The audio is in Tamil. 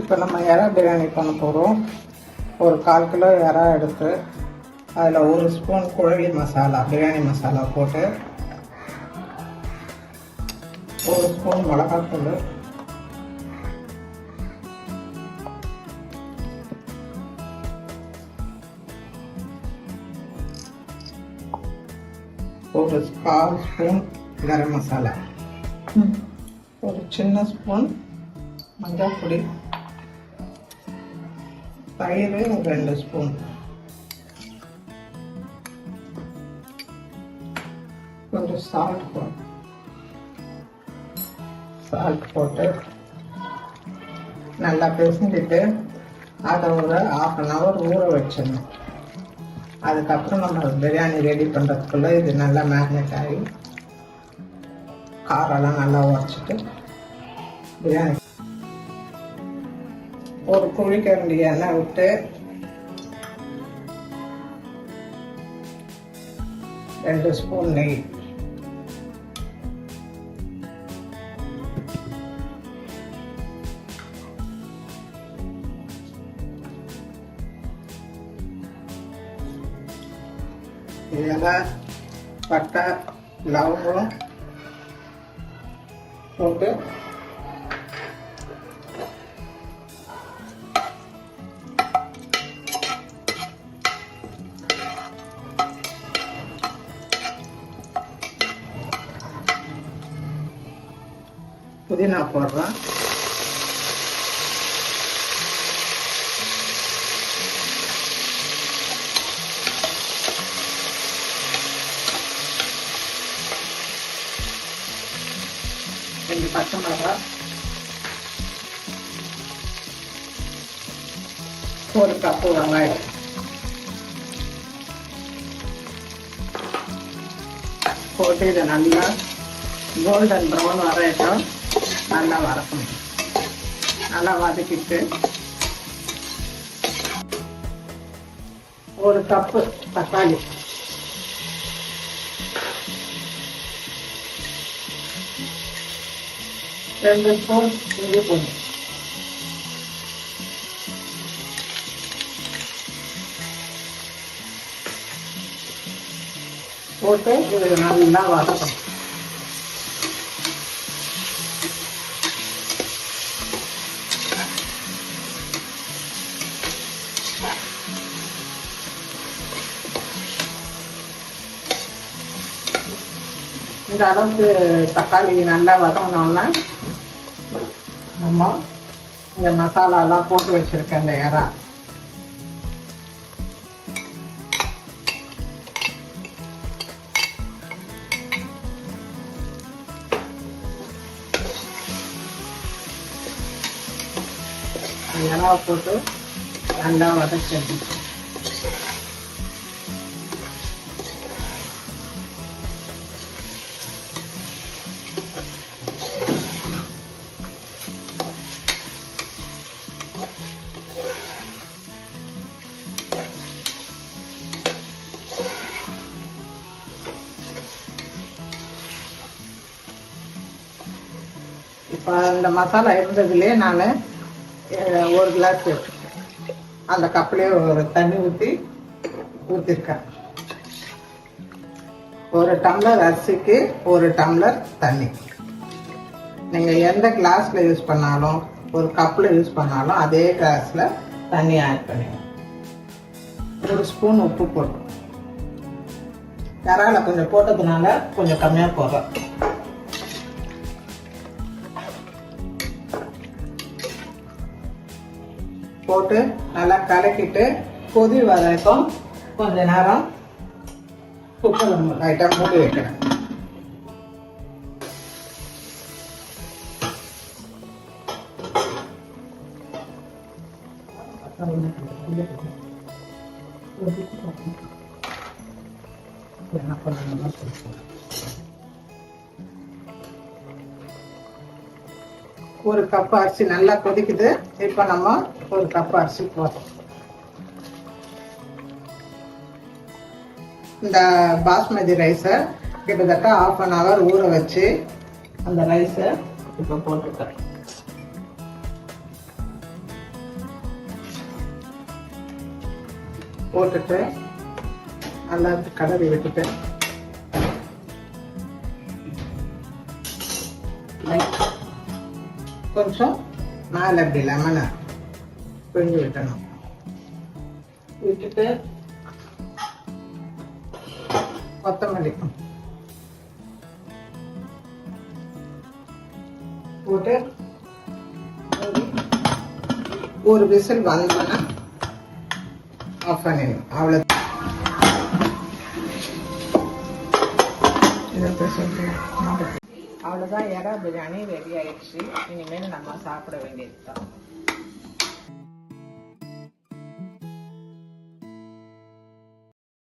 இப்போ நம்ம இறா பிரியாணி பண்ண போகிறோம். ஒரு 1/4 கிலோ இறா எடுத்து அதில் 1 ஸ்பூன் குழம்பு மசாலா, பிரியாணி மசாலா போட்டு 1 ஸ்பூன் மிளகாத்தூள், 1/4 ஸ்பூன் கரம் மசாலா, ஒரு சின்ன ஸ்பூன் மஞ்சள் பொடி, தயிர் 2 ஸ்பூன், கொஞ்சம் சால்ட் போட்டு நல்லா பிசைஞ்சிட்டு அதை ஒரு 1/2 hour ஊற வச்சிடணும். அதுக்கப்புறம் நம்ம பிரியாணி ரெடி பண்ணுறதுக்குள்ளே இது நல்லா மேரினேட் ஆகி காரெல்லாம் நல்லா உடச்சிட்டு பிரியாணி ஒரு குழிக்கரண்டி எண்ணெய் விட்டு 2 ஸ்பூன் நெய், இலை, பட்டை, லவங்கம் போட்டு புதினா போடுறேன். ரெண்டு பச்சை மிளகாய், 1 கப்பு வெங்காயம் போட்டு இதை நல்லா கோல்டன் ப்ரௌன் வரையட்டும். நல்லா வதக்கணும். நல்லா வதக்கிட்டு 1 கப்பு தக்காளி, 2 ஸ்பூன் இஞ்சி பூண்டு, போட்டு இது நல்லா வதக்கணும். இந்த அளவுக்கு தக்காளி நல்லா வதங்கினோம்னா நம்ம இந்த மசாலாலாம் போட்டு வச்சிருக்க இந்த இறா இறாவை போட்டு நல்லா வதக்கணும். இப்போ இந்த மசாலா இருந்ததுலேயே நான் 1 கிளாஸ் அந்த கப்லேயே ஒரு தண்ணி ஊற்றிருக்கேன். 1 டம்ளர் அரிசிக்கு 1 டம்ளர் தண்ணி. நீங்கள் எந்த கிளாஸில் யூஸ் பண்ணாலும், ஒரு கப்பில் யூஸ் பண்ணாலும் அதே கிளாஸில் தண்ணி ஆட் பண்ணிடுங்க. 1 ஸ்பூன் உப்பு போட்டு, இறால கொஞ்சம் போட்டதுனால கொஞ்சம் கம்மியாக போடுறேன். போட்டு நல்லா கலக்கிட்டு கொதி வரைக்கும் கொஞ்ச நேரம் குக்கர் லைட்டாக மூடி வைக்கிறேன். என்ன பண்ணணும்னா சொல்லுங்கள். 1 கப் அரிசி நல்லா கொதிக்குது. இப்போ நம்ம 1 கப் அரிசி போடுறோம். இந்த பாஸ்மதி ரைஸை கிட்டத்தட்ட 1/2 hour ஊற வச்சு அந்த ரைஸை இப்போ போட்டுட்டேன். போட்டுட்டு நல்லா கலரி விட்டுட்டு கொஞ்சம் மேலே அப்படி லெமனை பிழிஞ்சு விட்டணும். விட்டுட்டு கொத்தமல்லி போட்டு ஒரு விசில் வந்தோன்னா ஆஃப் பண்ணிடணும். அவ்வளோதான். எறா பிரியாணி ரெடி ஆயிடுச்சு. இனிமேல் நம்ம சாப்பிட வேண்டியது தான்.